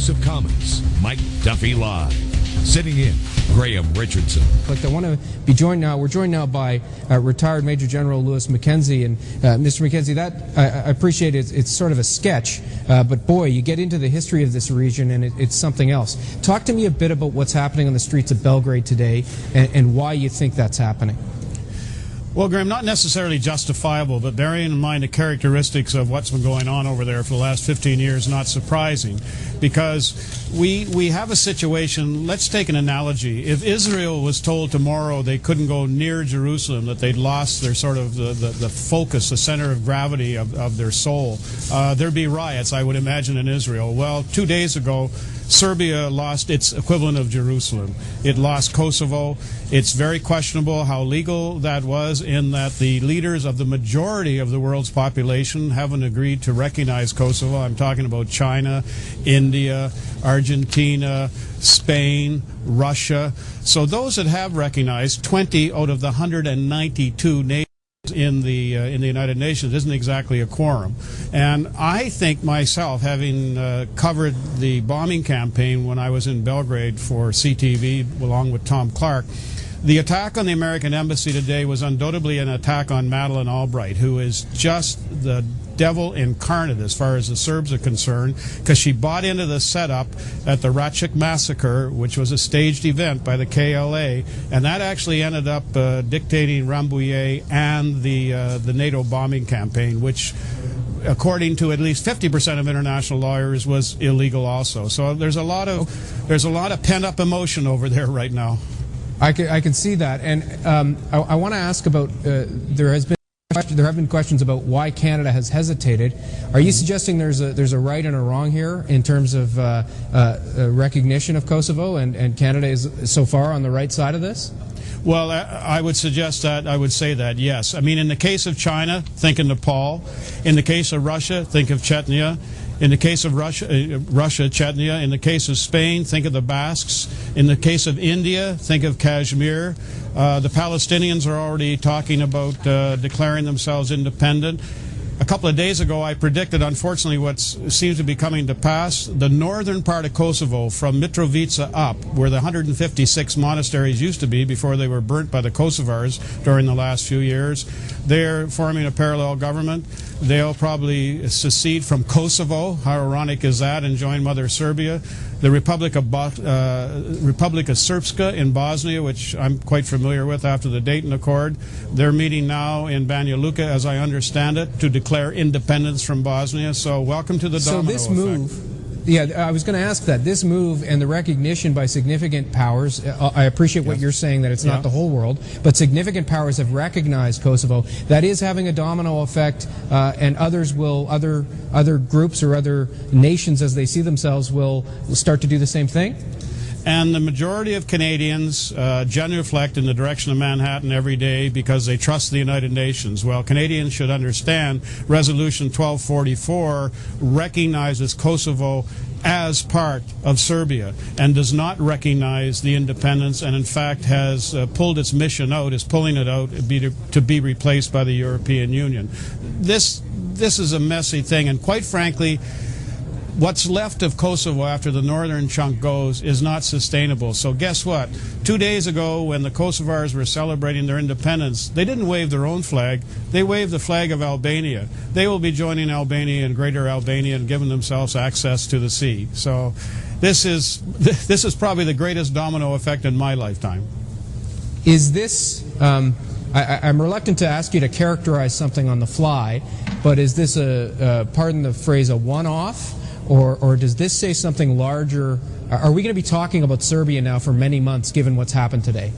House of Commons, Mike Duffy Live. Sitting in, Graham Richardson. But I want to be joined now. We're joined now by retired Major General Louis Mackenzie. And Mr. Mackenzie, that I appreciate it. It's sort of a sketch, but boy, you get into the history of this region and it's something else. Talk to me a bit about what's happening on the streets of Belgrade today and why you think that's happening. Well, Graham, not necessarily justifiable, but bearing in mind the characteristics of what's been going on over there for the last 15 years, not surprising, because we have a situation. Let's take an analogy. If Israel was told tomorrow they couldn't go near Jerusalem, that they'd lost their sort of the focus, the center of gravity of their soul, there'd be riots, I would imagine, in Israel. Well, 2 days ago, Serbia lost its equivalent of Jerusalem. It lost Kosovo. It's very questionable how legal that was, in that the leaders of the majority of the world's population haven't agreed to recognize Kosovo. I'm talking about China, India, Argentina, Spain, Russia. So those that have recognized, 20 out of the 192 nations in the United Nations, isn't exactly a quorum. And I think myself, having covered the bombing campaign when I was in Belgrade for CTV along with Tom Clark, the attack on the American embassy today was undoubtedly an attack on Madeleine Albright, who is just the devil incarnate as far as the Serbs are concerned, because she bought into the setup at the Račak massacre, which was a staged event by the KLA, and that actually ended up dictating Rambouillet and the NATO bombing campaign, which, according to at least 50% of international lawyers, was illegal also. So there's a lot of pent-up emotion over there right now. I can see that, and I want to ask about there have been questions about why Canada has hesitated. Are you suggesting there's a right and a wrong here in terms of recognition of Kosovo, and Canada is so far on the right side of this? Well, I would suggest that, I would say that, yes. I mean, in the case of China, think of Nepal. In the case of Russia, think of Chechnya. In the case of Russia, Chechnya. In the case of Spain, think of the Basques. In the case of India, think of Kashmir. The Palestinians are already talking about declaring themselves independent. A couple of days ago, I predicted, unfortunately, what seems to be coming to pass. The northern part of Kosovo, from Mitrovica up, where the 156 monasteries used to be before they were burnt by the Kosovars during the last few years, they're forming a parallel government. They'll probably secede from Kosovo, how ironic is that, and join Mother Serbia. The Republic of Srpska in Bosnia, which I'm quite familiar with after the Dayton Accord, they're meeting now in Banja Luka, as I understand it, to declare independence from Bosnia. So welcome to the domino effect. So this move, yeah, I was going to ask that. This move and the recognition by significant powers, I appreciate what you're saying, that it's not the whole world, but significant powers have recognized Kosovo. That is having a domino effect, and others will, other groups or other nations as they see themselves will start to do the same thing? And the majority of Canadians genuflect in the direction of Manhattan every day because they trust the United Nations. Well, Canadians should understand Resolution 1244 recognizes Kosovo as part of Serbia and does not recognize the independence, and in fact has pulled its mission out, is pulling it out to be replaced by the European Union. This is a messy thing, and quite frankly, what's left of Kosovo after the northern chunk goes is not sustainable. So guess what? 2 days ago, when the Kosovars were celebrating their independence, they didn't wave their own flag. They waved the flag of Albania. They will be joining Albania and Greater Albania and giving themselves access to the sea. So this is probably the greatest domino effect in my lifetime. Is this... I'm reluctant to ask you to characterize something on the fly, but is this pardon the phrase, a one-off? Or does this say something larger? Are we going to be talking about Serbia now for many months, given what's happened today?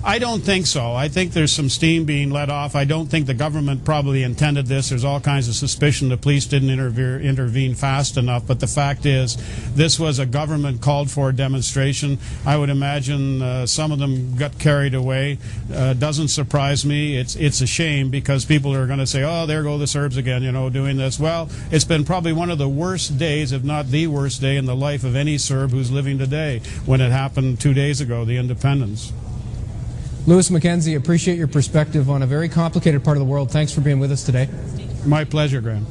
I don't think so. I think there's some steam being let off. I don't think the government probably intended this. There's all kinds of suspicion the police didn't intervene fast enough. But the fact is, this was a government called for demonstration. I would imagine some of them got carried away. Doesn't surprise me. It's a shame, because people are going to say, oh, there go the Serbs again, you know, doing this. Well, it's been probably one of the worst days, if not the worst day in the life of any Serb who's living today, when it happened 2 days ago, the independence. Louis Mackenzie, appreciate your perspective on a very complicated part of the world. Thanks for being with us today. My pleasure, Graham.